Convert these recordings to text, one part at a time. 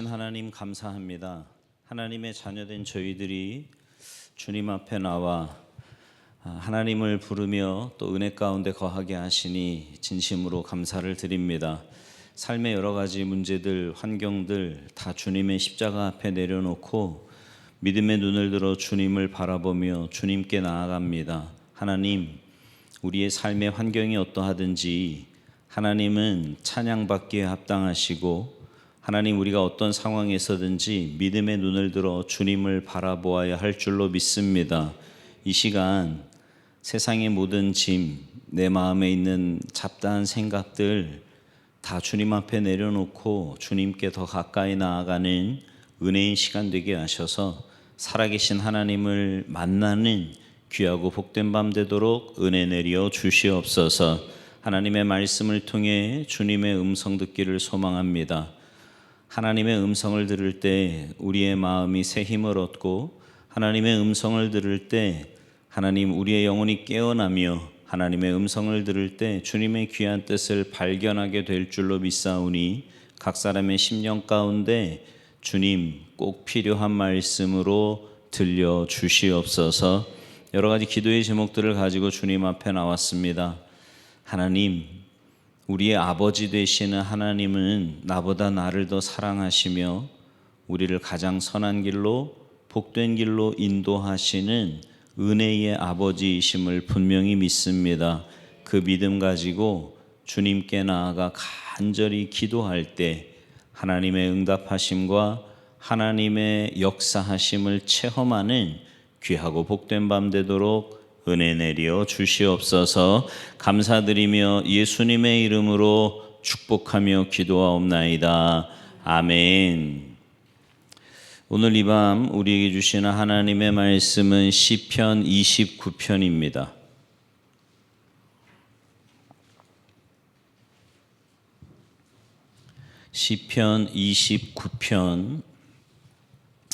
하나님 감사합니다. 하나님의 자녀된 저희들이 주님 앞에 나와 하나님을 부르며 또 은혜 가운데 거하게 하시니 진심으로 감사를 드립니다. 삶의 여러 가지 문제들, 환경들 다 주님의 십자가 앞에 내려놓고 믿음의 눈을 들어 주님을 바라보며 주님께 나아갑니다. 하나님, 우리의 삶의 환경이 어떠하든지 하나님은 찬양받기에 합당하시고 하나님, 우리가 어떤 상황에서든지 믿음의 눈을 들어 주님을 바라보아야 할 줄로 믿습니다. 이 시간 세상의 모든 짐, 내 마음에 있는 잡다한 생각들 다 주님 앞에 내려놓고 주님께 더 가까이 나아가는 은혜의 시간 되게 하셔서 살아계신 하나님을 만나는 귀하고 복된 밤 되도록 은혜 내려 주시옵소서. 하나님의 말씀을 통해 주님의 음성 듣기를 소망합니다. 하나님의 음성을 들을 때 우리의 마음이 새 힘을 얻고, 하나님의 음성을 들을 때 하나님 우리의 영혼이 깨어나며, 하나님의 음성을 들을 때 주님의 귀한 뜻을 발견하게 될 줄로 믿사오니 각 사람의 심령 가운데 주님 꼭 필요한 말씀으로 들려 주시옵소서. 여러 가지 기도의 제목들을 가지고 주님 앞에 나왔습니다. 하나님, 우리의 아버지 되시는 하나님은 나보다 나를 더 사랑하시며 우리를 가장 선한 길로, 복된 길로 인도하시는 은혜의 아버지이심을 분명히 믿습니다. 그 믿음 가지고 주님께 나아가 간절히 기도할 때 하나님의 응답하심과 하나님의 역사하심을 체험하는 귀하고 복된 밤 되도록 은혜 내려 주시옵소서. 감사드리며 예수님의 이름으로 축복하며 기도하옵나이다. 아멘. 오늘 이 밤 우리에게 주시는 하나님의 말씀은 시편 29편입니다. 시편 29편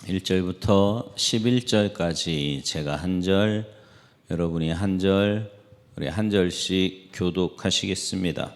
1절부터 11절까지 제가 한 절, 여러분이 한 절, 우리 한 절씩 교독하시겠습니다.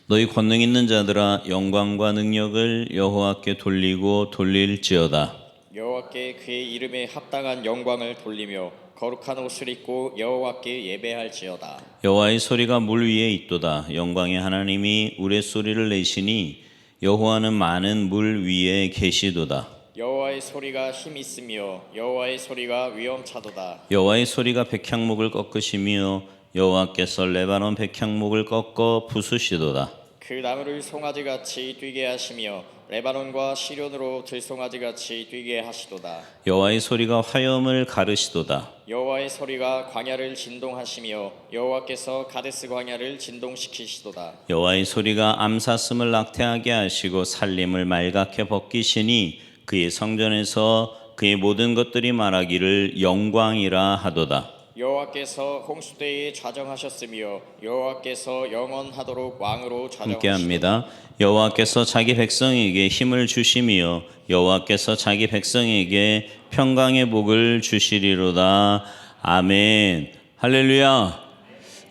너희 권능 있는 자들아, 영광과 능력을 여호와께 돌리고 돌릴지어다. 여호와께 그의 이름에 합당한 영광을 돌리며 거룩한 옷을 입고 여호와께 예배할지어다. 여호와의 소리가 물 위에 있도다. 영광의 하나님이 우레소리를 내시니 여호와는 많은 물 위에 계시도다. 여호와의 소리가 힘 있으며 여호와의 소리가 위엄차도다. 여호와의 소리가 백향목을 꺾으시며 여호와께서 레바논 백향목을 꺾어 부수시도다. 그 나무를 송아지같이 뛰게 하시며 레바논과 시련으로 들송아지같이 뛰게 하시도다. 여호와의 소리가 화염을 가르시도다. 여호와의 소리가 광야를 진동하시며 여호와께서 가데스 광야를 진동시키시도다. 여호와의 소리가 암사슴을 낙태하게 하시고 살림을 말갛게 벗기시니 그의 성전에서 그의 모든 것들이 말하기를 영광이라 하도다. 여호와께서 홍수대에 좌정하셨으며 여호와께서 영원하도록 왕으로 좌정하시도다. 함께합니다. 여호와께서 자기 백성에게 힘을 주시며 여호와께서 자기 백성에게 평강의 복을 주시리로다. 아멘. 할렐루야.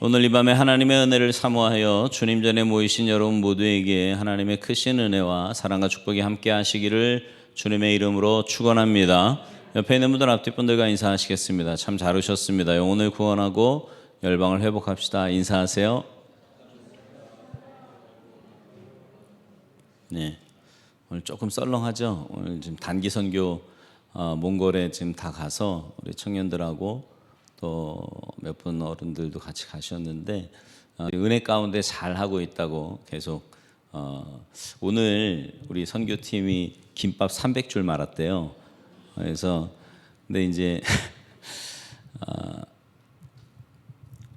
오늘 이 밤에 하나님의 은혜를 사모하여 주님 전에 모이신 여러분 모두에게 하나님의 크신 은혜와 사랑과 축복이 함께 하시기를 주님의 이름으로 축원합니다. 옆에 있는 분들, 앞뒤 분들과 인사하시겠습니다. 참 잘 오셨습니다. 영혼을 구원하고 열방을 회복합시다. 인사하세요. 네, 오늘 조금 썰렁하죠. 오늘 지금 단기 선교 몽골에 지금 다 가서 우리 청년들하고 또 몇 분 어른들도 같이 가셨는데 은혜 가운데 잘 하고 있다고 계속. 오늘 우리 선교팀이 김밥 300줄 말았대요. 그래서 근데 이제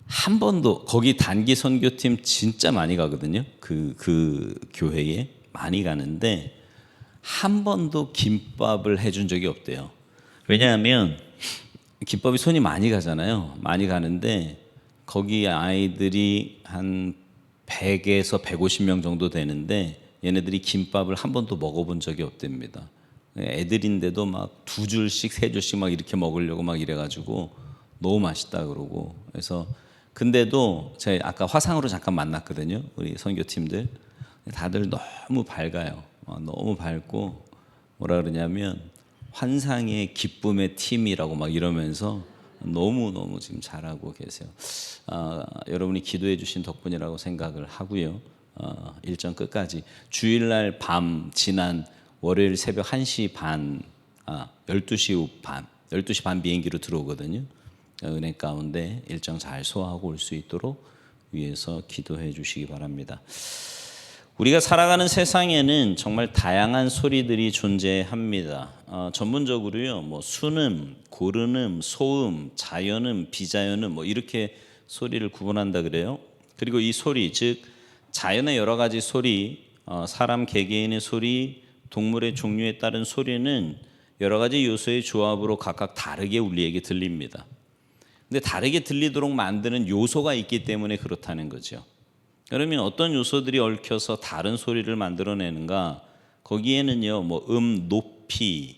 한 번도 거기 단기 선교팀 진짜 많이 가거든요. 그 교회에 많이 가는데 한 번도 김밥을 해준 적이 없대요. 왜냐하면 김밥이 손이 많이 가잖아요. 많이 가는데 거기 아이들이 한 100에서 150명 정도 되는데 얘네들이 김밥을 한 번도 먹어본 적이 없답니다. 애들인데도 막 2줄씩 3줄씩 막 이렇게 먹으려고 막 이래가지고 너무 맛있다 그러고. 그래서 근데도 제가 아까 화상으로 잠깐 만났거든요. 우리 선교팀들 다들 너무 밝아요. 너무 밝고 뭐라 그러냐면 환상의 기쁨의 팀이라고 막 이러면서 너무너무 지금 잘하고 계세요. 여러분이 기도해 주신 덕분이라고 생각을 하고요. 일정 끝까지 주일날 밤 지난 월요일 새벽 1시 반 12시 반 비행기로 들어오거든요. 은혜 가운데 일정 잘 소화하고 올 수 있도록 위해서 기도해 주시기 바랍니다. 우리가 살아가는 세상에는 정말 다양한 소리들이 존재합니다. 전문적으로요, 뭐 순음, 고른음, 소음, 자연음, 비자연음 뭐 이렇게 소리를 구분한다 그래요. 그리고 이 소리, 즉 자연의 여러 가지 소리, 사람 개개인의 소리, 동물의 종류에 따른 소리는 여러 가지 요소의 조합으로 각각 다르게 우리에게 들립니다. 근데 다르게 들리도록 만드는 요소가 있기 때문에 그렇다는 거죠. 그러면 어떤 요소들이 얽혀서 다른 소리를 만들어내는가? 거기에는요, 뭐 높이,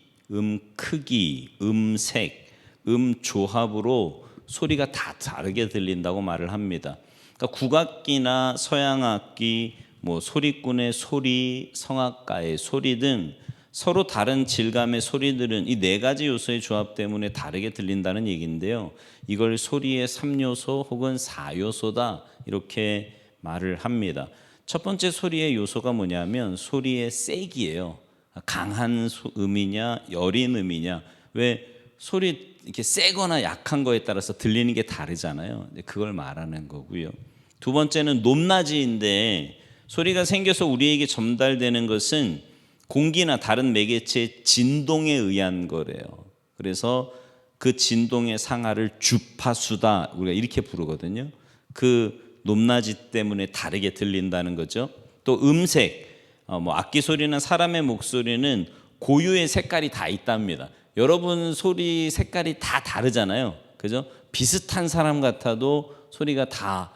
크기, 색, 조합으로 소리가 다 다르게 들린다고 말을 합니다. 그러니까 국악기나 서양악기, 뭐 소리꾼의 소리, 성악가의 소리 등 서로 다른 질감의 소리들은 이 네 가지 요소의 조합 때문에 다르게 들린다는 얘기인데요. 이걸 소리의 3요소 혹은 4요소다 이렇게 말을 합니다. 첫 번째 소리의 요소가 뭐냐면 소리의 세기예요. 강한 음이냐 여린 음이냐. 왜 소리 이렇게 세거나 약한 거에 따라서 들리는 게 다르잖아요. 그걸 말하는 거고요. 두 번째는 높낮이인데 소리가 생겨서 우리에게 전달되는 것은 공기나 다른 매개체의 진동에 의한 거래요. 그래서 그 진동의 상하를 주파수다 우리가 이렇게 부르거든요. 그 높낮이 때문에 다르게 들린다는 거죠. 또 음색, 뭐 악기 소리나 사람의 목소리는 고유의 색깔이 다 있답니다. 여러분 소리 색깔이 다 다르잖아요. 그죠? 비슷한 사람 같아도 소리가 다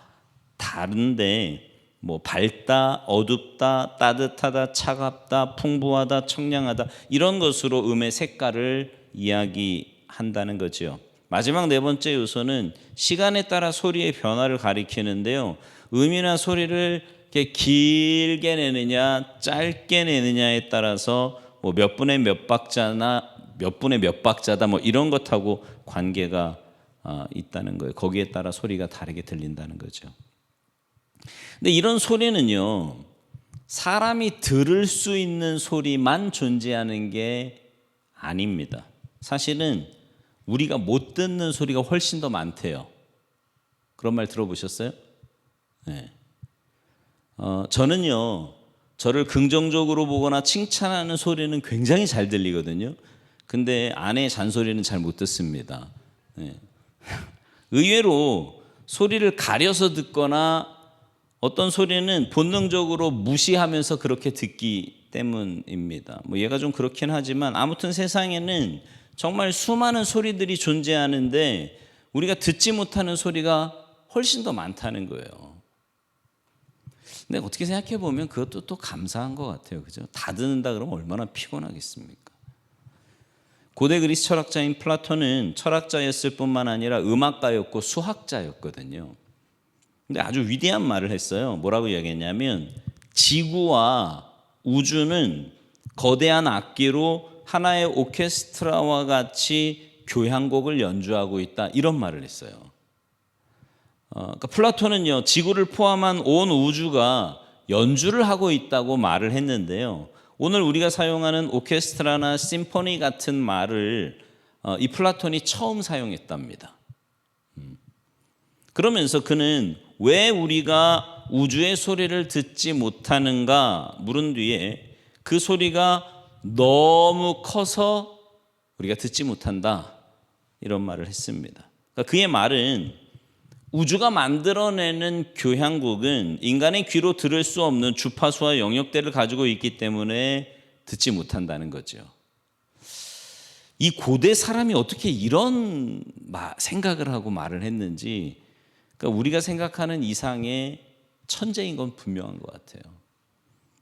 다른데 뭐 밝다, 어둡다, 따뜻하다, 차갑다, 풍부하다, 청량하다 이런 것으로 음의 색깔을 이야기한다는 거죠. 마지막 네 번째 요소는 시간에 따라 소리의 변화를 가리키는데요. 음이나 소리를 이렇게 길게 내느냐, 짧게 내느냐에 따라서 뭐 몇 분의 몇 박자나 몇 분의 몇 박자다 뭐 이런 것하고 관계가 있다는 거예요. 거기에 따라 소리가 다르게 들린다는 거죠. 근데 이런 소리는요, 사람이 들을 수 있는 소리만 존재하는 게 아닙니다. 사실은 우리가 못 듣는 소리가 훨씬 더 많대요. 그런 말 들어보셨어요? 네. 저는요, 저를 긍정적으로 보거나 칭찬하는 소리는 굉장히 잘 들리거든요. 근데 아내의 잔소리는 잘 못 듣습니다. 네. 의외로 소리를 가려서 듣거나 어떤 소리는 본능적으로 무시하면서 그렇게 듣기 때문입니다. 뭐 얘가 좀 그렇긴 하지만 아무튼 세상에는 정말 수많은 소리들이 존재하는데 우리가 듣지 못하는 소리가 훨씬 더 많다는 거예요. 근데 어떻게 생각해 보면 그것도 또 감사한 것 같아요. 그죠? 다 듣는다 그러면 얼마나 피곤하겠습니까? 고대 그리스 철학자인 플라톤은 철학자였을 뿐만 아니라 음악가였고 수학자였거든요. 근데 아주 위대한 말을 했어요. 뭐라고 이야기했냐면 지구와 우주는 거대한 악기로 하나의 오케스트라와 같이 교향곡을 연주하고 있다. 이런 말을 했어요. 그러니까 플라톤은요, 지구를 포함한 온 우주가 연주를 하고 있다고 말을 했는데요. 오늘 우리가 사용하는 오케스트라나 심포니 같은 말을 이 플라톤이 처음 사용했답니다. 그러면서 그는 왜 우리가 우주의 소리를 듣지 못하는가 물은 뒤에 그 소리가 너무 커서 우리가 듣지 못한다 이런 말을 했습니다. 그러니까 그의 말은 우주가 만들어내는 교향곡은 인간의 귀로 들을 수 없는 주파수와 영역대를 가지고 있기 때문에 듣지 못한다는 거죠. 이 고대 사람이 어떻게 이런 생각을 하고 말을 했는지, 그러니까 우리가 생각하는 이상의 천재인 건 분명한 것 같아요.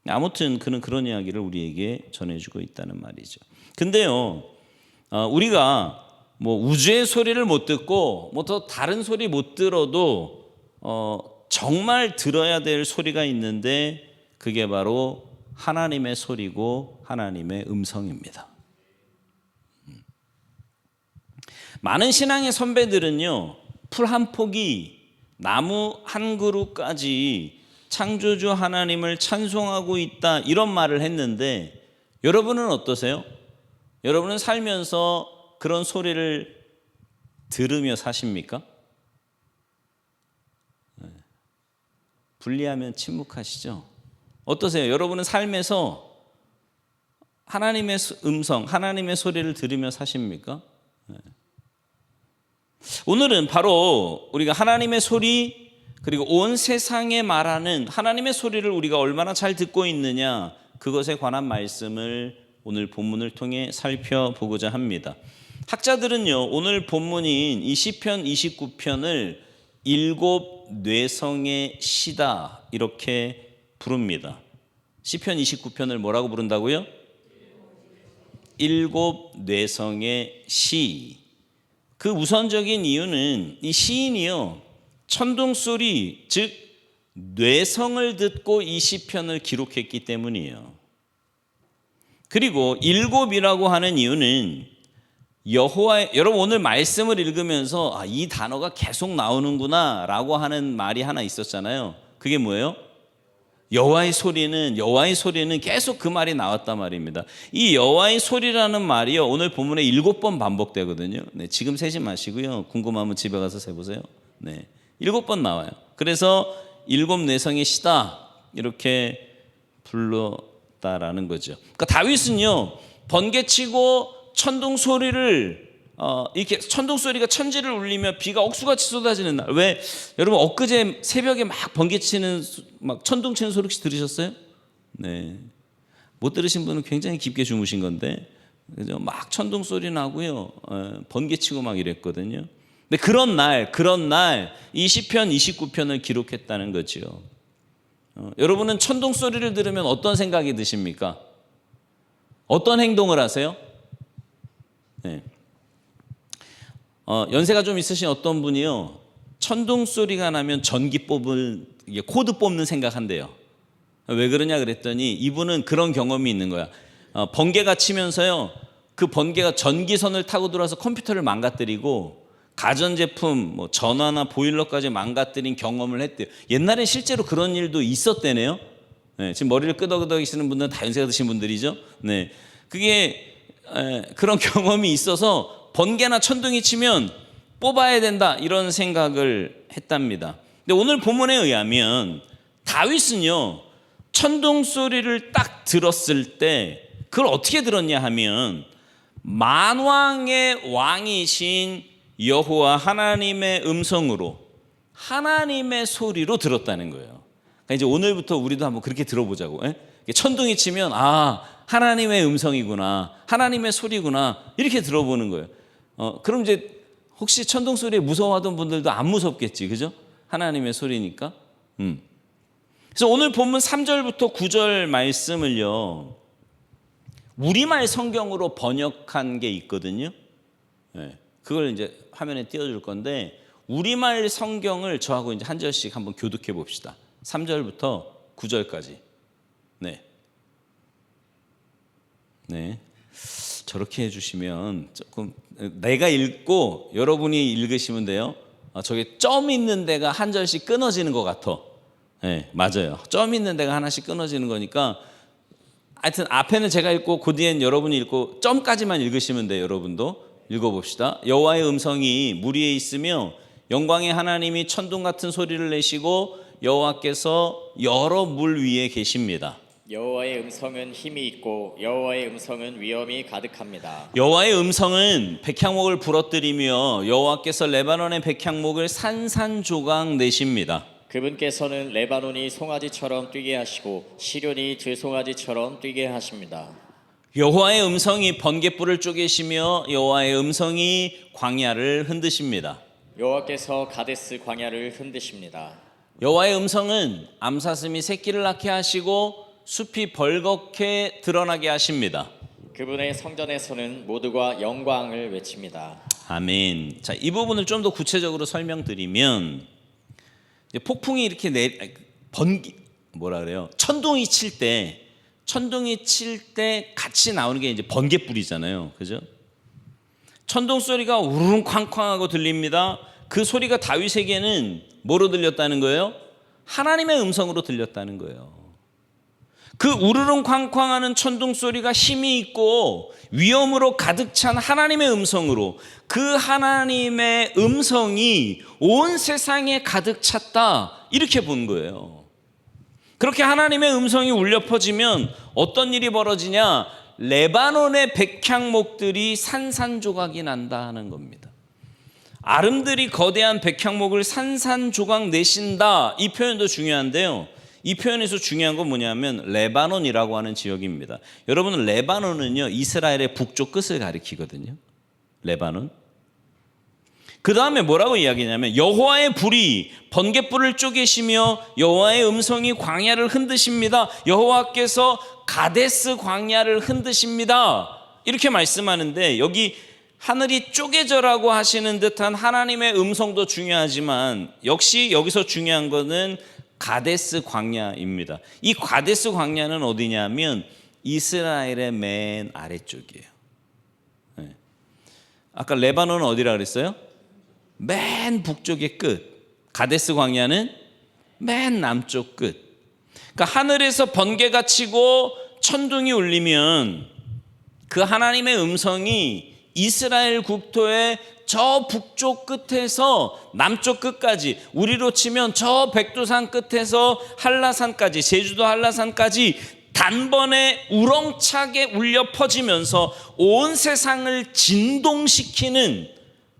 아무튼 그는 그런 이야기를 우리에게 전해주고 있다는 말이죠. 근데요, 우리가 뭐 우주의 소리를 못 듣고 뭐 더 다른 소리 못 들어도 정말 들어야 될 소리가 있는데 그게 바로 하나님의 소리고 하나님의 음성입니다. 많은 신앙의 선배들은요, 풀 한 포기, 나무 한 그루까지 창조주 하나님을 찬송하고 있다 이런 말을 했는데, 여러분은 어떠세요? 여러분은 살면서 그런 소리를 들으며 사십니까? 분리하면 침묵하시죠? 어떠세요? 여러분은 삶에서 하나님의 음성, 하나님의 소리를 들으며 사십니까? 오늘은 바로 우리가 하나님의 소리, 그리고 온 세상에 말하는 하나님의 소리를 우리가 얼마나 잘 듣고 있느냐, 그것에 관한 말씀을 오늘 본문을 통해 살펴보고자 합니다. 학자들은요, 오늘 본문인 이 시편 29편을 일곱 뇌성의 시다 이렇게 부릅니다. 시편 29편을 뭐라고 부른다고요? 일곱 뇌성의 시. 그 우선적인 이유는 이 시인이요, 천둥소리, 즉 뇌성을 듣고 이 시편을 기록했기 때문이에요. 그리고 일곱이라고 하는 이유는 여호와의, 여러분 오늘 말씀을 읽으면서 이 단어가 계속 나오는구나 라고 하는 말이 하나 있었잖아요. 그게 뭐예요? 여호와의 소리는 계속 그 말이 나왔단 말입니다. 이 여호와의 소리라는 말이요, 오늘 본문에 7번 반복되거든요. 네, 지금 세지 마시고요, 궁금하면 집에 가서 세보세요. 네, 7번 나와요. 그래서 일곱 내성의 시다 이렇게 불렀다라는 거죠. 그러니까 다윗은요, 번개치고 천둥 소리를 이렇게 천둥 소리가 천지를 울리며 비가 억수같이 쏟아지는 날. 왜 여러분 엊그제 새벽에 막 번개치는 막 천둥 치는 소리 혹시 들으셨어요? 네, 못 들으신 분은 굉장히 깊게 주무신 건데, 그죠? 막 천둥 소리 나고요, 번개치고 막 이랬거든요. 근데 그런 날 이 시편 29편을 기록했다는 거죠. 여러분은 천둥 소리를 들으면 어떤 생각이 드십니까? 어떤 행동을 하세요? 네. 연세가 좀 있으신 어떤 분이요, 천둥 소리가 나면 전기 코드 뽑는 생각한대요. 왜 그러냐 그랬더니 이분은 그런 경험이 있는 거야. 번개가 치면서요, 그 번개가 전기선을 타고 들어와서 컴퓨터를 망가뜨리고 가전제품, 뭐 전화나 보일러까지 망가뜨린 경험을 했대요. 옛날에 실제로 그런 일도 있었대네요. 네, 지금 머리를 끄덕끄덕이시는 분들은 다 연세가 드신 분들이죠. 네, 그게 그런 경험이 있어서 번개나 천둥이 치면 뽑아야 된다 이런 생각을 했답니다. 근데 오늘 본문에 의하면 다윗은요, 천둥 소리를 딱 들었을 때 그걸 어떻게 들었냐 하면 만왕의 왕이신 여호와 하나님의 음성으로, 하나님의 소리로 들었다는 거예요. 그러니까 이제 오늘부터 우리도 한번 그렇게 들어보자고. 천둥이 치면 하나님의 음성이구나, 하나님의 소리구나 이렇게 들어보는 거예요. 그럼 이제 혹시 천둥 소리에 무서워하던 분들도 안 무섭겠지, 그죠? 하나님의 소리니까. 그래서 오늘 본문 3절부터 9절 말씀을요, 우리말 성경으로 번역한 게 있거든요. 네, 그걸 이제 화면에 띄워줄 건데, 우리말 성경을 저하고 이제 한 절씩 한번 교독해 봅시다. 3절부터 9절까지. 네, 저렇게 해주시면 조금, 내가 읽고 여러분이 읽으시면 돼요. 저게 점 있는 데가 한 절씩 끊어지는 것 같아. 네, 맞아요. 점 있는 데가 하나씩 끊어지는 거니까, 하여튼 앞에는 제가 읽고 그 뒤엔 여러분이 읽고 점까지만 읽으시면 돼요. 여러분도 읽어봅시다. 여호와의 음성이 물 위에 있으며 영광의 하나님이 천둥 같은 소리를 내시고 여호와께서 여러 물 위에 계십니다. 여호와의 음성은 힘이 있고 여호와의 음성은 위엄이 가득합니다. 여호와의 음성은 백향목을 부러뜨리며 여호와께서 레바논의 백향목을 산산조각 내십니다. 그분께서는 레바논이 송아지처럼 뛰게 하시고 시련이 들송아지처럼 뛰게 하십니다. 여호와의 음성이 번갯불을 쪼개시며 여호와의 음성이 광야를 흔드십니다. 여호와께서 가데스 광야를 흔드십니다. 여호와의 음성은 암사슴이 새끼를 낳게 하시고 숲이 벌겋게 드러나게 하십니다. 그분의 성전에서는 모두가 영광을 외칩니다. 아멘. 자, 이 부분을 좀 더 구체적으로 설명드리면, 폭풍이 이렇게 천둥이 칠 때 천둥이 칠 때 같이 나오는 게 이제 번갯불이잖아요. 그죠? 천둥 소리가 우르릉 쾅쾅하고 들립니다. 그 소리가 다윗에게는 뭐로 들렸다는 거예요? 하나님의 음성으로 들렸다는 거예요. 그 우르릉 쾅쾅하는 천둥 소리가 힘이 있고 위험으로 가득 찬 하나님의 음성으로, 그 하나님의 음성이 온 세상에 가득 찼다, 이렇게 본 거예요. 그렇게 하나님의 음성이 울려 퍼지면 어떤 일이 벌어지냐? 레바논의 백향목들이 산산조각이 난다 하는 겁니다. 아름드리 거대한 백향목을 산산조각 내신다, 이 표현도 중요한데요. 이 표현에서 중요한 건 뭐냐면 레바논이라고 하는 지역입니다. 여러분, 레바논은요 이스라엘의 북쪽 끝을 가리키거든요. 레바논. 그 다음에 뭐라고 이야기냐면 여호와의 불이 번갯불을 쪼개시며 여호와의 음성이 광야를 흔드십니다. 여호와께서 가데스 광야를 흔드십니다, 이렇게 말씀하는데, 여기 하늘이 쪼개져라고 하시는 듯한 하나님의 음성도 중요하지만 역시 여기서 중요한 것은 가데스 광야입니다. 이 가데스 광야는 어디냐면 이스라엘의 맨 아래쪽이에요. 네. 아까 레바논은 어디라 그랬어요? 맨 북쪽의 끝. 가데스 광야는 맨 남쪽 끝. 그러니까 하늘에서 번개가 치고 천둥이 울리면 그 하나님의 음성이 이스라엘 국토의 저 북쪽 끝에서 남쪽 끝까지, 우리로 치면 저 백두산 끝에서 한라산까지, 제주도 한라산까지 단번에 우렁차게 울려 퍼지면서 온 세상을 진동시키는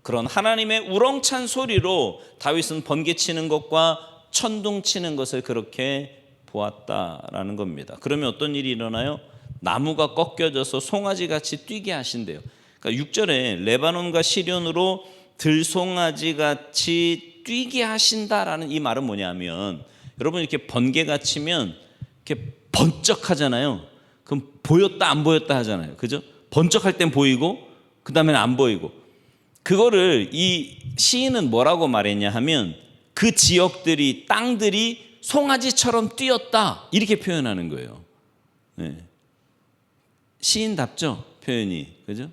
그런 하나님의 우렁찬 소리로 다윗은 번개 치는 것과 천둥 치는 것을 그렇게 보았다라는 겁니다. 그러면 어떤 일이 일어나요? 나무가 꺾여져서 송아지같이 뛰게 하신대요. 그러니까 6절에 레바논과 시련으로 들송아지같이 뛰게 하신다라는 이 말은 뭐냐면, 여러분 이렇게 번개가 치면 이렇게 번쩍하잖아요. 그럼 보였다 안 보였다 하잖아요. 그죠? 번쩍할 땐 보이고 그 다음에는 안 보이고. 그거를 이 시인은 뭐라고 말했냐 하면 그 지역들이, 땅들이 송아지처럼 뛰었다, 이렇게 표현하는 거예요. 네. 시인답죠, 표현이. 그죠?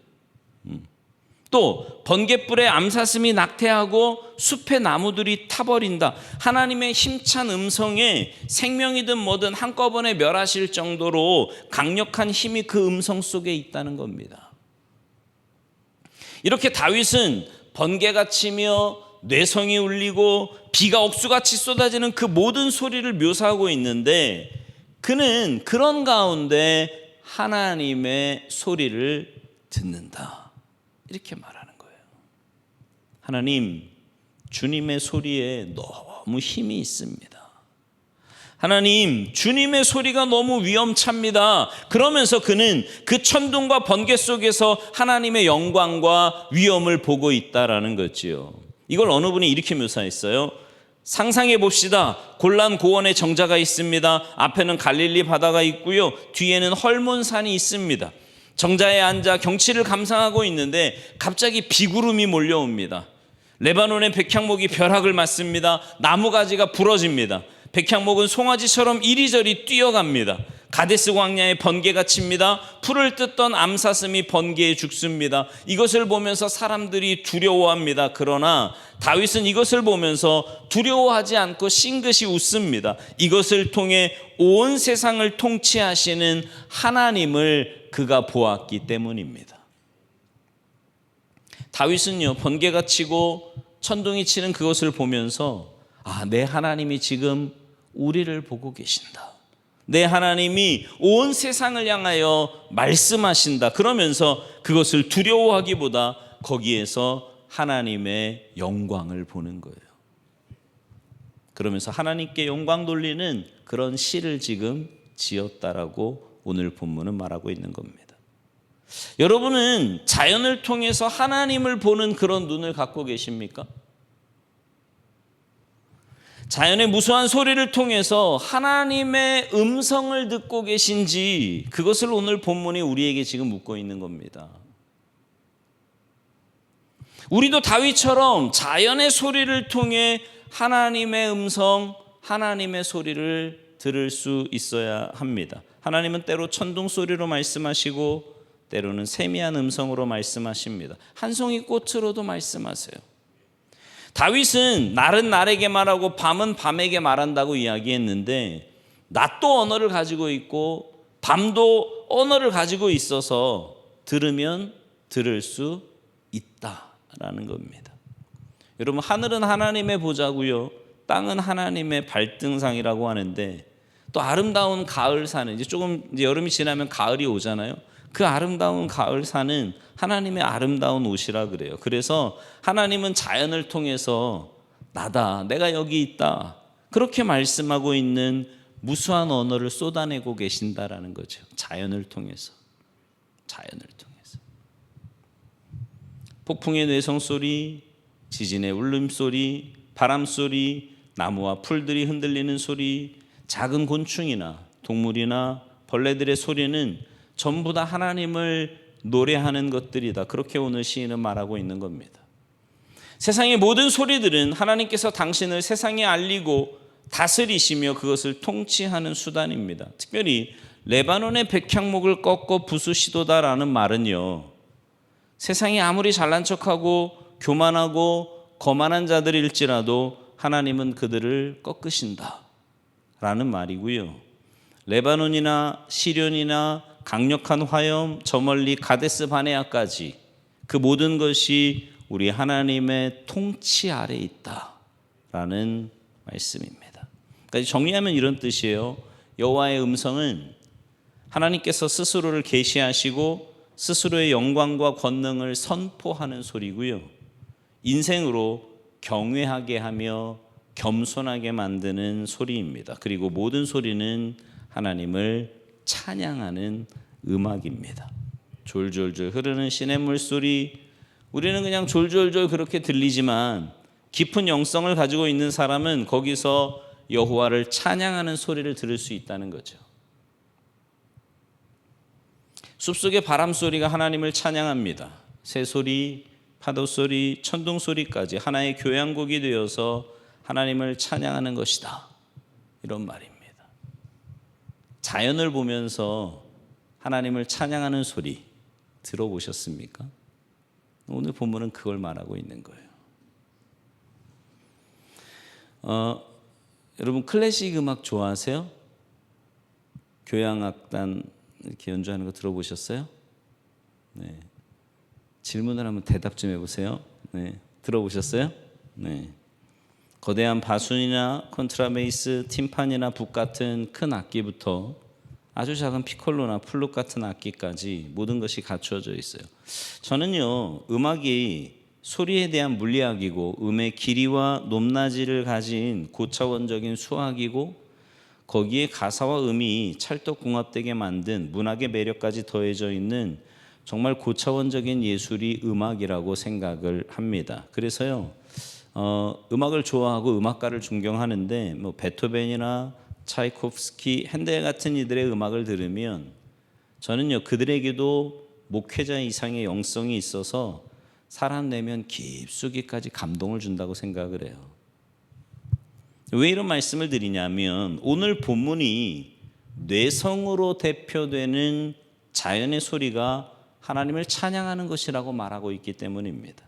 또 번갯불에 암사슴이 낙태하고 숲의 나무들이 타버린다. 하나님의 힘찬 음성에 생명이든 뭐든 한꺼번에 멸하실 정도로 강력한 힘이 그 음성 속에 있다는 겁니다. 이렇게 다윗은 번개가 치며 뇌성이 울리고 비가 억수같이 쏟아지는 그 모든 소리를 묘사하고 있는데, 그는 그런 가운데 하나님의 소리를 듣는다, 이렇게 말하는 거예요. 하나님, 주님의 소리에 너무 힘이 있습니다. 하나님, 주님의 소리가 너무 위험찹니다. 그러면서 그는 그 천둥과 번개 속에서 하나님의 영광과 위엄을 보고 있다라는 거지요. 이걸 어느 분이 이렇게 묘사했어요. 상상해 봅시다. 골란 고원에 정자가 있습니다. 앞에는 갈릴리 바다가 있고요, 뒤에는 헐몬산이 있습니다. 정자에 앉아 경치를 감상하고 있는데 갑자기 비구름이 몰려옵니다. 레바논의 백향목이 벼락을 맞습니다. 나무가지가 부러집니다. 백향목은 송아지처럼 이리저리 뛰어갑니다. 가데스 광야에 번개가 칩니다. 풀을 뜯던 암사슴이 번개에 죽습니다. 이것을 보면서 사람들이 두려워합니다. 그러나 다윗은 이것을 보면서 두려워하지 않고 싱긋이 웃습니다. 이것을 통해 온 세상을 통치하시는 하나님을 그가 보았기 때문입니다. 다윗은요, 번개가 치고 천둥이 치는 그것을 보면서 내 하나님이 지금 우리를 보고 계신다. 내 하나님이 온 세상을 향하여 말씀하신다. 그러면서 그것을 두려워하기보다 거기에서 하나님의 영광을 보는 거예요. 그러면서 하나님께 영광 돌리는 그런 시를 지금 지었다라고 오늘 본문은 말하고 있는 겁니다. 여러분은 자연을 통해서 하나님을 보는 그런 눈을 갖고 계십니까? 자연의 무수한 소리를 통해서 하나님의 음성을 듣고 계신지, 그것을 오늘 본문이 우리에게 지금 묻고 있는 겁니다. 우리도 다윗처럼 자연의 소리를 통해 하나님의 음성, 하나님의 소리를 들을 수 있어야 합니다. 하나님은 때로 천둥 소리로 말씀하시고 때로는 세미한 음성으로 말씀하십니다. 한 송이 꽃으로도 말씀하세요. 다윗은 날은 날에게 말하고 밤은 밤에게 말한다고 이야기했는데 낮도 언어를 가지고 있고 밤도 언어를 가지고 있어서 들으면 들을 수 있다라는 겁니다. 여러분, 하늘은 하나님의 보좌고요, 땅은 하나님의 발등상이라고 하는데, 또 아름다운 가을산은 이제 여름이 지나면 가을이 오잖아요. 그 아름다운 가을산은 하나님의 아름다운 옷이라 그래요. 그래서 하나님은 자연을 통해서 나다, 내가 여기 있다, 그렇게 말씀하고 있는 무수한 언어를 쏟아내고 계신다라는 거죠. 자연을 통해서. 폭풍의 뇌성소리, 지진의 울음소리, 바람소리, 나무와 풀들이 흔들리는 소리, 작은 곤충이나 동물이나 벌레들의 소리는 전부 다 하나님을 노래하는 것들이다. 그렇게 오늘 시인은 말하고 있는 겁니다. 세상의 모든 소리들은 하나님께서 당신을 세상에 알리고 다스리시며 그것을 통치하는 수단입니다. 특별히 레바논의 백향목을 꺾어 부수시도다라는 말은요, 세상이 아무리 잘난 척하고 교만하고 거만한 자들일지라도 하나님은 그들을 꺾으신다 라는 말이고요. 레바논이나 시련이나 강력한 화염, 저 멀리 가데스 바네아까지 그 모든 것이 우리 하나님의 통치 아래에 있다라는 말씀입니다. 그러니까 정리하면 이런 뜻이에요. 여호와의 음성은 하나님께서 스스로를 계시하시고 스스로의 영광과 권능을 선포하는 소리고요, 인생으로 경외하게 하며 겸손하게 만드는 소리입니다. 그리고 모든 소리는 하나님을 찬양하는 음악입니다. 졸졸졸 흐르는 시냇물 소리, 우리는 그냥 졸졸졸 그렇게 들리지만 깊은 영성을 가지고 있는 사람은 거기서 여호와를 찬양하는 소리를 들을 수 있다는 거죠. 숲속의 바람 소리가 하나님을 찬양합니다. 새소리, 파도 소리, 천둥 소리까지 하나의 교향곡이 되어서 하나님을 찬양하는 것이다, 이런 말입니다. 자연을 보면서 하나님을 찬양하는 소리 들어보셨습니까? 오늘 본문은 그걸 말하고 있는 거예요. 여러분, 클래식 음악 좋아하세요? 교향악단 이렇게 연주하는 거 들어보셨어요? 네. 질문을 하면 대답 좀 해보세요. 네. 들어보셨어요? 네. 거대한 바순이나 콘트라베이스, 팀판이나 북 같은 큰 악기부터 아주 작은 피콜로나 플룻 같은 악기까지 모든 것이 갖추어져 있어요. 저는요, 음악이 소리에 대한 물리학이고 음의 길이와 높낮이를 가진 고차원적인 수학이고 거기에 가사와 음이 찰떡궁합되게 만든 문학의 매력까지 더해져 있는 정말 고차원적인 예술이 음악이라고 생각을 합니다. 그래서요, 음악을 좋아하고 음악가를 존경하는데 뭐 베토벤이나 차이코프스키, 핸델 같은 이들의 음악을 들으면 저는요, 그들에게도 목회자 이상의 영성이 있어서 사람 내면 깊숙이까지 감동을 준다고 생각을 해요. 왜 이런 말씀을 드리냐면 오늘 본문이 뇌성으로 대표되는 자연의 소리가 하나님을 찬양하는 것이라고 말하고 있기 때문입니다.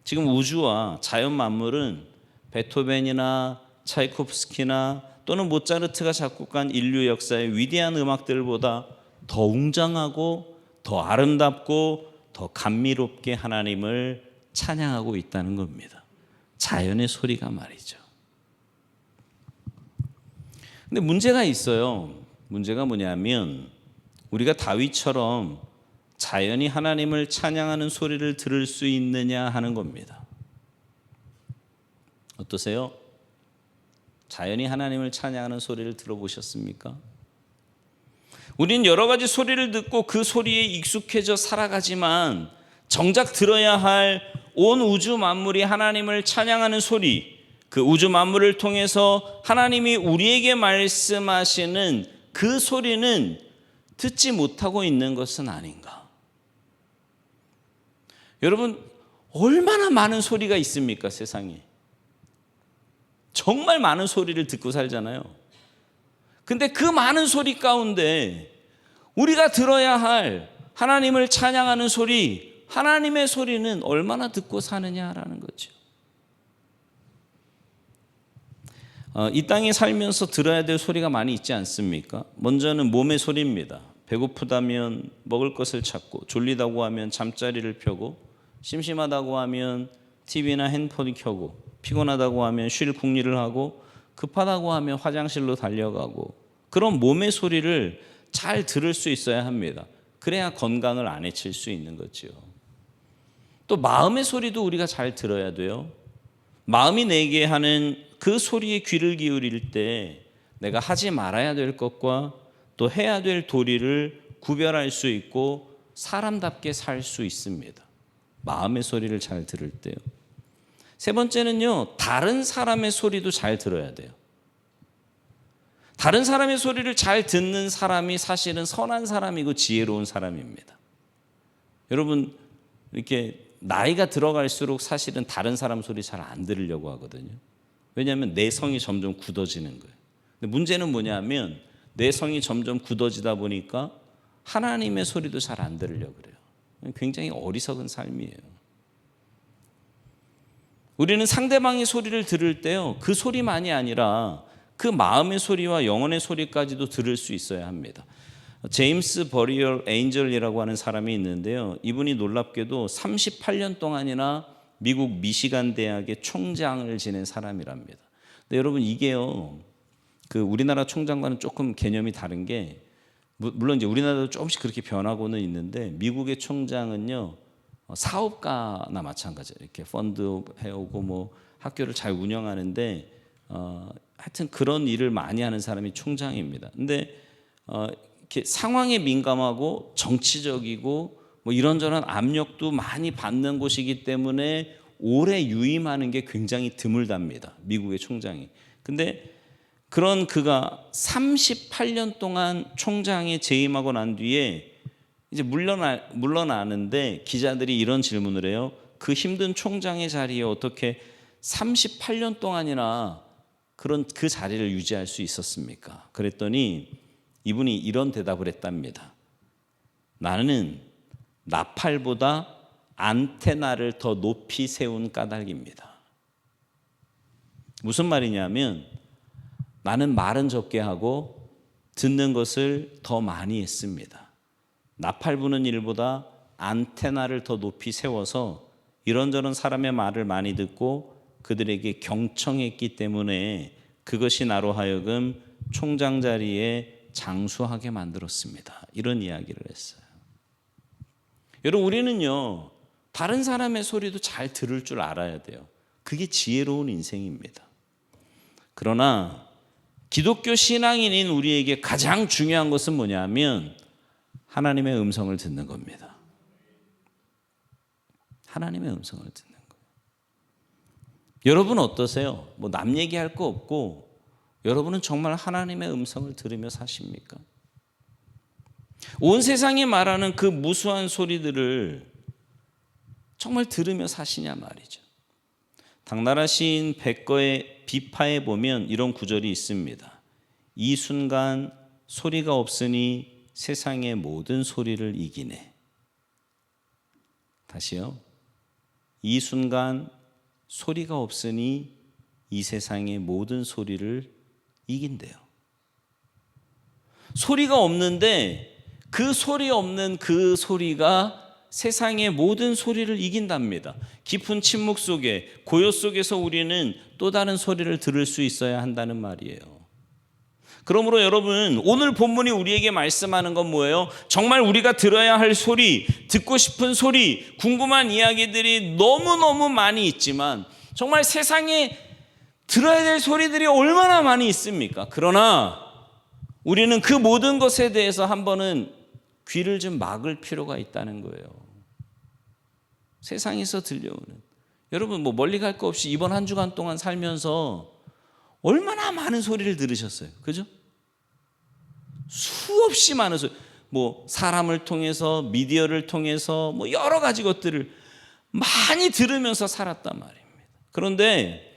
지금 우주와 자연 만물은 베토벤이나 차이코프스키나 또는 모차르트가 작곡한 인류 역사의 위대한 음악들보다 더 웅장하고 더 아름답고 더 감미롭게 하나님을 찬양하고 있다는 겁니다. 자연의 소리가 말이죠. 근데 문제가 있어요. 문제가 뭐냐면 우리가 다윗처럼 자연이 하나님을 찬양하는 소리를 들을 수 있느냐 하는 겁니다. 어떠세요? 자연이 하나님을 찬양하는 소리를 들어보셨습니까? 우리는 여러 가지 소리를 듣고 그 소리에 익숙해져 살아가지만 정작 들어야 할 온 우주 만물이 하나님을 찬양하는 소리, 그 우주 만물을 통해서 하나님이 우리에게 말씀하시는 그 소리는 듣지 못하고 있는 것은 아닌가? 여러분, 얼마나 많은 소리가 있습니까, 세상에? 정말 많은 소리를 듣고 살잖아요. 근데 그 많은 소리 가운데 우리가 들어야 할 하나님을 찬양하는 소리, 하나님의 소리는 얼마나 듣고 사느냐라는 거죠. 이 땅에 살면서 들어야 될 소리가 많이 있지 않습니까? 먼저는 몸의 소리입니다. 배고프다면 먹을 것을 찾고, 졸리다고 하면 잠자리를 펴고, 심심하다고 하면 TV나 핸드폰을 켜고, 피곤하다고 하면 쉴 궁리를 하고, 급하다고 하면 화장실로 달려가고, 그런 몸의 소리를 잘 들을 수 있어야 합니다. 그래야 건강을 안 해칠 수 있는 거죠. 또 마음의 소리도 우리가 잘 들어야 돼요. 마음이 내게 하는 그 소리에 귀를 기울일 때 내가 하지 말아야 될 것과 또 해야 될 도리를 구별할 수 있고 사람답게 살 수 있습니다. 마음의 소리를 잘 들을 때요. 세 번째는요, 다른 사람의 소리도 잘 들어야 돼요. 다른 사람의 소리를 잘 듣는 사람이 사실은 선한 사람이고 지혜로운 사람입니다. 여러분, 이렇게 나이가 들어갈수록 사실은 다른 사람 소리 잘 안 들으려고 하거든요. 왜냐하면 내 성이 점점 굳어지는 거예요. 근데 문제는 뭐냐면 내 성이 점점 굳어지다 보니까 하나님의 소리도 잘 안 들으려고 그래요. 굉장히 어리석은 삶이에요. 우리는 상대방의 소리를 들을 때요, 그 소리만이 아니라 그 마음의 소리와 영혼의 소리까지도 들을 수 있어야 합니다. 제임스 버리얼 에인절이라고 하는 사람이 있는데요. 이분이 놀랍게도 38년 동안이나 미국 미시간 대학의 총장을 지낸 사람이랍니다. 근데 여러분, 이게요, 그 우리나라 총장과는 조금 개념이 다른 게, 물론 이제 우리나라도 조금씩 그렇게 변하고는 있는데, 미국의 총장은요, 사업가나 마찬가지예요. 이렇게 펀드 해오고 뭐 학교를 잘 운영하는데, 하여튼 그런 일을 많이 하는 사람이 총장입니다. 근데 이렇게 상황에 민감하고 정치적이고 뭐 이런저런 압력도 많이 받는 곳이기 때문에 오래 유임하는 게 굉장히 드물답니다. 미국의 총장이. 근데 그런 그가 38년 동안 총장에 재임하고 난 뒤에 이제 물러나는데 기자들이 이런 질문을 해요. 그 힘든 총장의 자리에 어떻게 38년 동안이나 그런 그 자리를 유지할 수 있었습니까? 그랬더니 이분이 이런 대답을 했답니다. 나는 나팔보다 안테나를 더 높이 세운 까닭입니다. 무슨 말이냐면 나는 말은 적게 하고 듣는 것을 더 많이 했습니다. 나팔 부는 일보다 안테나를 더 높이 세워서 이런저런 사람의 말을 많이 듣고 그들에게 경청했기 때문에 그것이 나로 하여금 총장 자리에 장수하게 만들었습니다. 이런 이야기를 했어요. 여러분, 우리는요, 다른 사람의 소리도 잘 들을 줄 알아야 돼요. 그게 지혜로운 인생입니다. 그러나 기독교 신앙인인 우리에게 가장 중요한 것은 뭐냐면 하나님의 음성을 듣는 겁니다. 하나님의 음성을 듣는 거예요. 여러분 어떠세요? 뭐 남 얘기할 거 없고 여러분은 정말 하나님의 음성을 들으며 사십니까? 온 세상이 말하는 그 무수한 소리들을 정말 들으며 사시냐 말이죠. 당나라 시인 백거의 비파에 보면 이런 구절이 있습니다. 이 순간 소리가 없으니 세상의 모든 소리를 이기네. 다시요. 이 순간 소리가 없으니 이 세상의 모든 소리를 이긴대요. 소리가 없는데 그 소리 없는 그 소리가 세상의 모든 소리를 이긴답니다. 깊은 침묵 속에, 고요 속에서 우리는 또 다른 소리를 들을 수 있어야 한다는 말이에요. 그러므로 여러분, 오늘 본문이 우리에게 말씀하는 건 뭐예요? 정말 우리가 들어야 할 소리, 듣고 싶은 소리, 궁금한 이야기들이 너무너무 많이 있지만 정말 세상에 들어야 될 소리들이 얼마나 많이 있습니까? 그러나 우리는 그 모든 것에 대해서 한 번은 귀를 좀 막을 필요가 있다는 거예요. 세상에서 들려오는, 여러분 뭐 멀리 갈 거 없이 이번 한 주간 동안 살면서 얼마나 많은 소리를 들으셨어요. 그죠? 수없이 많은 소리, 뭐 사람을 통해서, 미디어를 통해서 뭐 여러 가지 것들을 많이 들으면서 살았단 말입니다. 그런데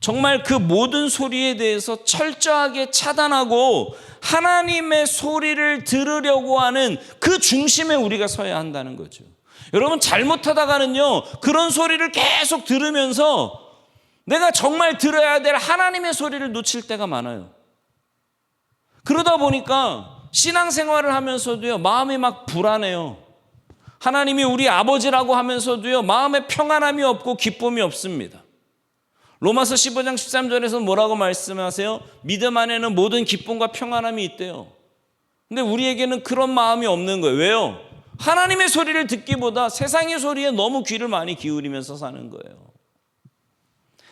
정말 그 모든 소리에 대해서 철저하게 차단하고 하나님의 소리를 들으려고 하는 그 중심에 우리가 서야 한다는 거죠. 여러분, 잘못하다가는요, 그런 소리를 계속 들으면서 내가 정말 들어야 될 하나님의 소리를 놓칠 때가 많아요. 그러다 보니까 신앙생활을 하면서도요, 마음이 막 불안해요. 하나님이 우리 아버지라고 하면서도요, 마음에 평안함이 없고 기쁨이 없습니다. 로마서 15장 13절에서 뭐라고 말씀하세요? 믿음 안에는 모든 기쁨과 평안함이 있대요. 근데 우리에게는 그런 마음이 없는 거예요. 왜요? 하나님의 소리를 듣기보다 세상의 소리에 너무 귀를 많이 기울이면서 사는 거예요.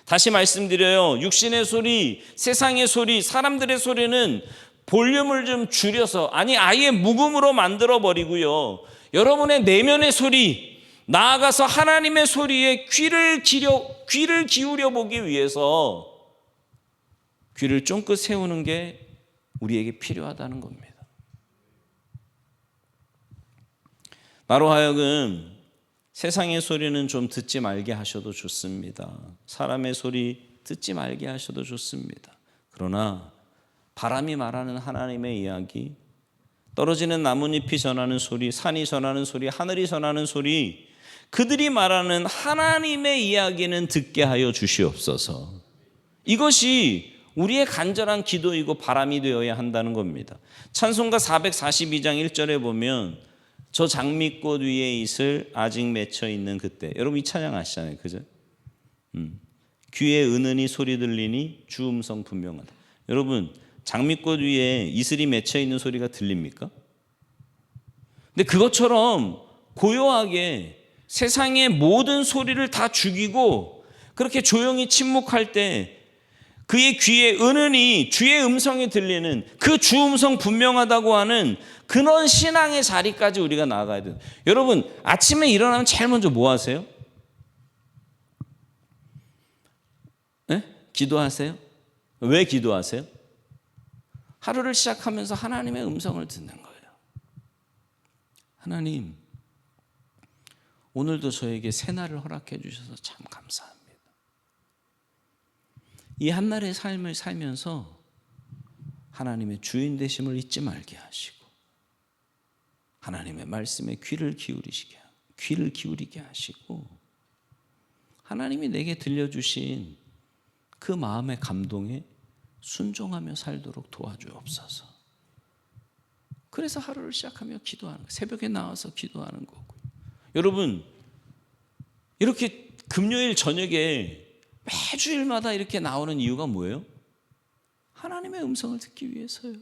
다시 말씀드려요. 육신의 소리, 세상의 소리, 사람들의 소리는 볼륨을 좀 줄여서, 아니 아예 묵음으로 만들어버리고요, 여러분의 내면의 소리, 나아가서 하나님의 소리에 귀를 기울여 보기 위해서 귀를 쫑긋 세우는 게 우리에게 필요하다는 겁니다. 나로 하여금 세상의 소리는 좀 듣지 말게 하셔도 좋습니다. 사람의 소리 듣지 말게 하셔도 좋습니다. 그러나 바람이 말하는 하나님의 이야기, 떨어지는 나뭇잎이 전하는 소리, 산이 전하는 소리, 하늘이 전하는 소리, 그들이 말하는 하나님의 이야기는 듣게 하여 주시옵소서. 이것이 우리의 간절한 기도이고 바람이 되어야 한다는 겁니다. 찬송가 442장 1절에 보면 저 장미꽃 위에 이슬 아직 맺혀 있는 그때, 여러분 이 찬양 아시잖아요, 그죠? 귀에 은은히 소리 들리니 주 음성 분명하다. 여러분, 장미꽃 위에 이슬이 맺혀 있는 소리가 들립니까? 근데 그것처럼 고요하게 세상의 모든 소리를 다 죽이고 그렇게 조용히 침묵할 때 그의 귀에 은은히 주의 음성이 들리는, 그 주 음성 분명하다고 하는 그런 신앙의 자리까지 우리가 나아가야 돼요. 여러분, 아침에 일어나면 제일 먼저 뭐 하세요? 네? 기도하세요? 왜 기도하세요? 하루를 시작하면서 하나님의 음성을 듣는 거예요. 하나님, 오늘도 저에게 새날을 허락해 주셔서 참 감사합니다. 이 한날의 삶을 살면서 하나님의 주인 되심을 잊지 말게 하시고 하나님의 말씀에 귀를 기울이게 하시고 하나님이 내게 들려주신 그 마음의 감동에 순종하며 살도록 도와주옵소서. 그래서 하루를 시작하며 기도하는 거예요. 새벽에 나와서 기도하는 거고요. 여러분, 이렇게 금요일 저녁에 매주일마다 이렇게 나오는 이유가 뭐예요? 하나님의 음성을 듣기 위해서요.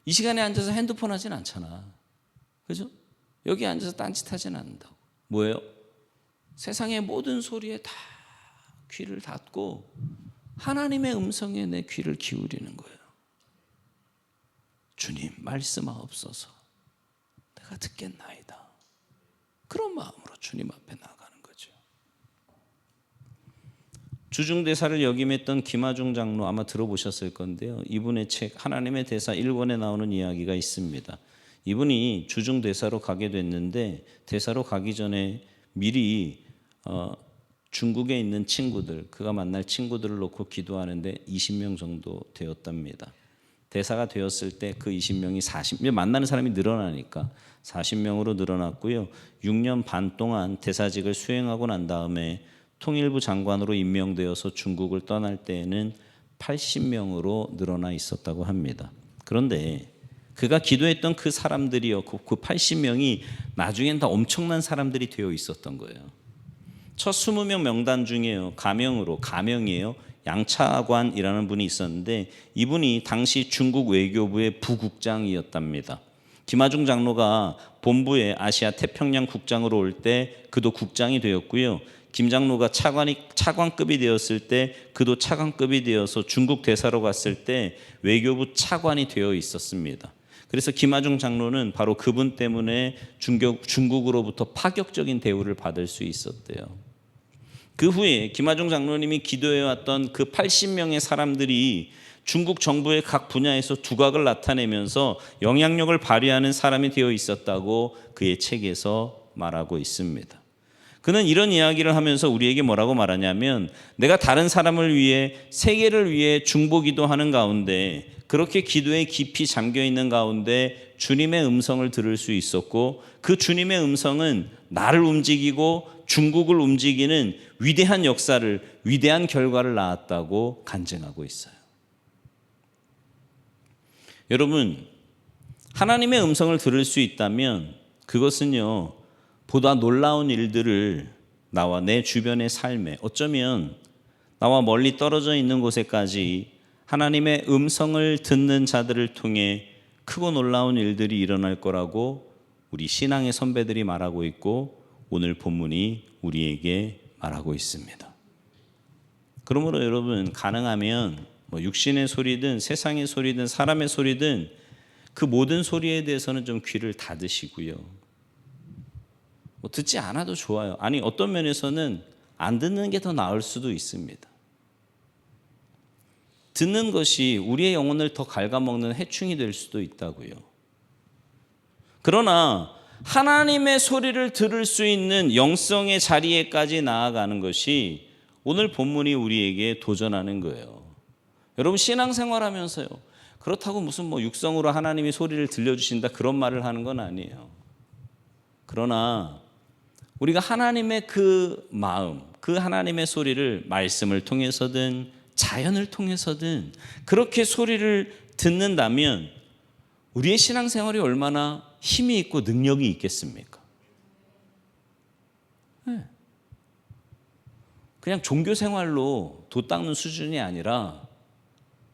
이 시간에 앉아서 핸드폰 하진 않잖아, 그죠? 여기 앉아서 딴짓하진 않는다고. 뭐예요? 세상의 모든 소리에 다 귀를 닫고 하나님의 음성에 내 귀를 기울이는 거예요. 주님, 말씀하옵소서. 내가 듣겠나이다. 그런 마음으로 주님 앞에 나가는 거죠. 주중대사를 역임했던 김하중 장로 아마 들어보셨을 건데요. 이분의 책 하나님의 대사 1권에 나오는 이야기가 있습니다. 이분이 주중대사로 가게 됐는데 대사로 가기 전에 미리 중국에 있는 친구들, 그가 만날 친구들을 놓고 기도하는데 20명 정도 되었답니다. 대사가 되었을 때 그 20명이 만나는 사람이 늘어나니까 40명으로 늘어났고요. 6년 반 동안 대사직을 수행하고 난 다음에 통일부 장관으로 임명되어서 중국을 떠날 때에는 80명으로 늘어나 있었다고 합니다. 그런데 그가 기도했던 그 사람들이요, 그 80명이 나중엔 다 엄청난 사람들이 되어 있었던 거예요. 첫 20명 명단 중에요, 가명이에요. 양차관이라는 분이 있었는데 이분이 당시 중국 외교부의 부국장이었답니다. 김하중 장로가 본부에 아시아 태평양 국장으로 올 때 그도 국장이 되었고요. 김 장로가 차관급이 되었을 때 그도 차관급이 되어서 중국 대사로 갔을 때 외교부 차관이 되어 있었습니다. 그래서 김하중 장로는 바로 그분 때문에 중국으로부터 파격적인 대우를 받을 수 있었대요. 그 후에 김하중 장로님이 기도해왔던 그 80명의 사람들이 중국 정부의 각 분야에서 두각을 나타내면서 영향력을 발휘하는 사람이 되어 있었다고 그의 책에서 말하고 있습니다. 그는 이런 이야기를 하면서 우리에게 뭐라고 말하냐면 내가 다른 사람을 위해 세계를 위해 중보기도하는 가운데 그렇게 기도에 깊이 잠겨 있는 가운데 주님의 음성을 들을 수 있었고 그 주님의 음성은 나를 움직이고 중국을 움직이는 위대한 역사를 위대한 결과를 낳았다고 간증하고 있어요. 여러분, 하나님의 음성을 들을 수 있다면 그것은요 보다 놀라운 일들을 나와 내 주변의 삶에 어쩌면 나와 멀리 떨어져 있는 곳에까지 하나님의 음성을 듣는 자들을 통해 크고 놀라운 일들이 일어날 거라고 우리 신앙의 선배들이 말하고 있고 오늘 본문이 우리에게 말하고 있습니다. 그러므로 여러분 가능하면 육신의 소리든 세상의 소리든 사람의 소리든 그 모든 소리에 대해서는 좀 귀를 닫으시고요. 듣지 않아도 좋아요. 아니 어떤 면에서는 안 듣는 게 더 나을 수도 있습니다. 듣는 것이 우리의 영혼을 더 갉아먹는 해충이 될 수도 있다고요. 그러나 하나님의 소리를 들을 수 있는 영성의 자리에까지 나아가는 것이 오늘 본문이 우리에게 도전하는 거예요. 여러분 신앙생활하면서요. 그렇다고 무슨 육성으로 하나님이 소리를 들려주신다 그런 말을 하는 건 아니에요. 그러나 우리가 하나님의 그 마음, 그 하나님의 소리를 말씀을 통해서든 자연을 통해서든 그렇게 소리를 듣는다면 우리의 신앙생활이 얼마나 힘이 있고 능력이 있겠습니까? 네. 그냥 종교생활로 도 닦는 수준이 아니라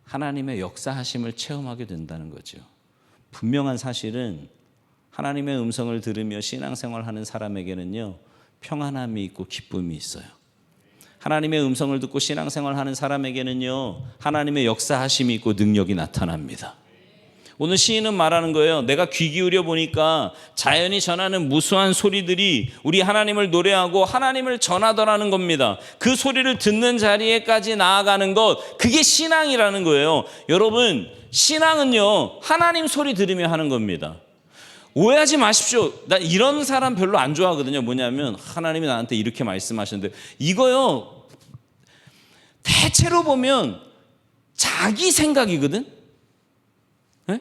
하나님의 역사하심을 체험하게 된다는 거죠. 분명한 사실은 하나님의 음성을 들으며 신앙생활하는 사람에게는요 평안함이 있고 기쁨이 있어요. 하나님의 음성을 듣고 신앙생활하는 사람에게는요 하나님의 역사하심이 있고 능력이 나타납니다. 오늘 시인은 말하는 거예요. 내가 귀 기울여 보니까 자연이 전하는 무수한 소리들이 우리 하나님을 노래하고 하나님을 전하더라는 겁니다. 그 소리를 듣는 자리에까지 나아가는 것, 그게 신앙이라는 거예요. 여러분, 신앙은요 하나님 소리 들으며 하는 겁니다. 오해하지 마십시오. 나 이런 사람 별로 안 좋아하거든요. 뭐냐면 하나님이 나한테 이렇게 말씀하셨는데 이거요 대체로 보면 자기 생각이거든. 네?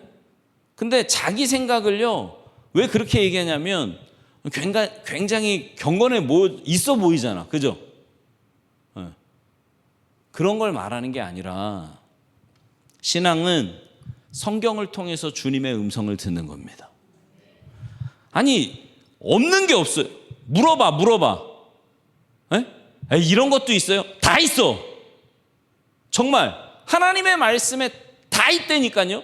근데 자기 생각을요 왜 그렇게 얘기하냐면 굉장히 경건해 있어 보이잖아. 그죠? 네. 그런 걸 말하는 게 아니라 신앙은 성경을 통해서 주님의 음성을 듣는 겁니다. 아니 없는 게 없어요. 물어봐. 에? 이런 것도 있어요? 다 있어. 정말 하나님의 말씀에 다 있다니까요.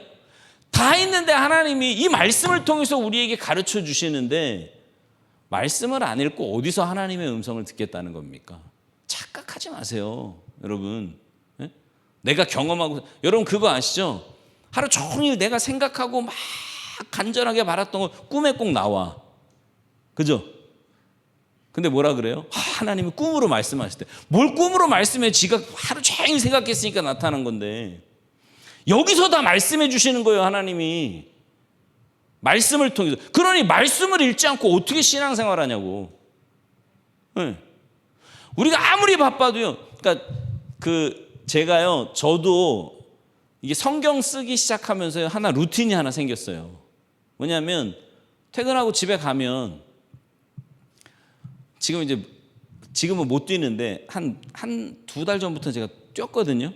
다 있는데 하나님이 이 말씀을 통해서 우리에게 가르쳐 주시는데 말씀을 안 읽고 어디서 하나님의 음성을 듣겠다는 겁니까? 착각하지 마세요 여러분. 에? 내가 경험하고 여러분 그거 아시죠? 하루 종일 내가 생각하고 막 간절하게 바랐던 거 꿈에 꼭 나와. 그죠? 근데 뭐라 그래요? 하나님이 꿈으로 말씀하실 때 뭘 꿈으로 말씀해. 지가 하루 종일 생각했으니까 나타난 건데 여기서 다 말씀해 주시는 거예요. 하나님이 말씀을 통해서. 그러니 말씀을 읽지 않고 어떻게 신앙생활 하냐고. 네. 우리가 아무리 바빠도요. 그러니까 제가요 저도 이게 성경 쓰기 시작하면서 루틴이 하나 생겼어요. 뭐냐면 퇴근하고 집에 가면 지금은 못 뛰는데 한 2달 전부터 제가 뛰었거든요.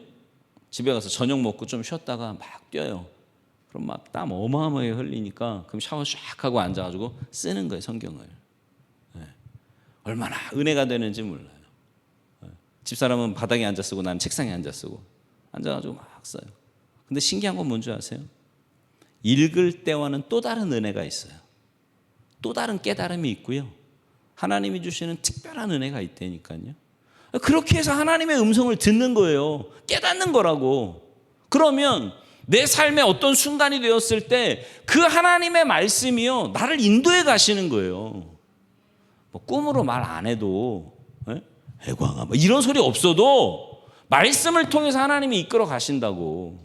집에 가서 저녁 먹고 좀 쉬었다가 막 뛰어요. 그럼 막 땀 어마어마하게 흘리니까 그럼 샤워 샥 하고 앉아가지고 쓰는 거예요. 성경을. 네. 얼마나 은혜가 되는지 몰라요. 네. 집사람은 바닥에 앉아 쓰고 나는 책상에 앉아 쓰고 앉아가지고 막 써요. 근데 신기한 건 뭔지 아세요? 읽을 때와는 또 다른 은혜가 있어요. 또 다른 깨달음이 있고요. 하나님이 주시는 특별한 은혜가 있다니까요. 그렇게 해서 하나님의 음성을 듣는 거예요. 깨닫는 거라고. 그러면 내 삶의 어떤 순간이 되었을 때 그 하나님의 말씀이요 나를 인도해 가시는 거예요. 꿈으로 말 안 해도 애광아 이런 소리 없어도 말씀을 통해서 하나님이 이끌어 가신다고.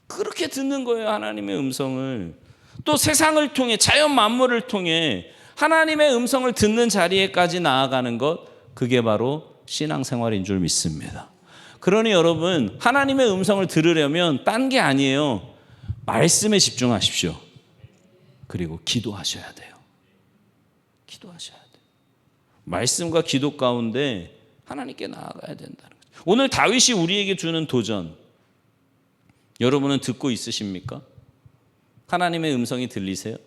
그렇게 듣는 거예요. 하나님의 음성을. 또 세상을 통해 자연 만물을 통해 하나님의 음성을 듣는 자리에까지 나아가는 것, 그게 바로 신앙생활인 줄 믿습니다. 그러니 여러분, 하나님의 음성을 들으려면 딴 게 아니에요. 말씀에 집중하십시오. 그리고 기도하셔야 돼요. 기도하셔야 돼요. 말씀과 기도 가운데 하나님께 나아가야 된다는 거죠. 오늘 다윗이 우리에게 주는 도전, 여러분은 듣고 있으십니까? 하나님의 음성이 들리세요?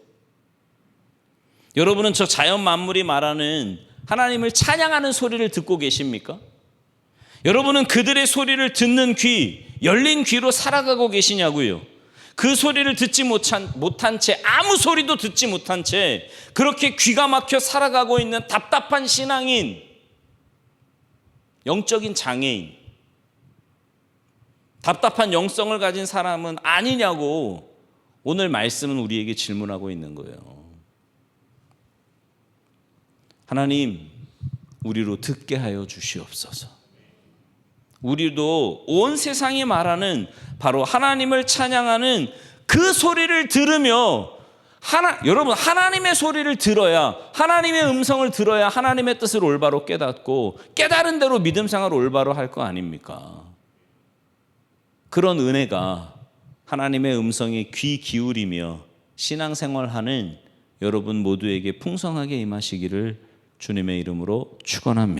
여러분은 저 자연 만물이 말하는 하나님을 찬양하는 소리를 듣고 계십니까? 여러분은 그들의 소리를 듣는 귀, 열린 귀로 살아가고 계시냐고요? 그 소리를 듣지 못한 채, 아무 소리도 듣지 못한 채 그렇게 귀가 막혀 살아가고 있는 답답한 신앙인, 영적인 장애인, 답답한 영성을 가진 사람은 아니냐고 오늘 말씀은 우리에게 질문하고 있는 거예요. 하나님, 우리로 듣게 하여 주시옵소서. 우리도 온 세상이 말하는 바로 하나님을 찬양하는 그 소리를 들으며 여러분, 하나님의 소리를 들어야, 하나님의 음성을 들어야 하나님의 뜻을 올바로 깨닫고 깨달은 대로 믿음 생활을 올바로 할 거 아닙니까? 그런 은혜가 하나님의 음성에 귀 기울이며 신앙생활하는 여러분 모두에게 풍성하게 임하시기를 주님의 이름으로 축원합니다.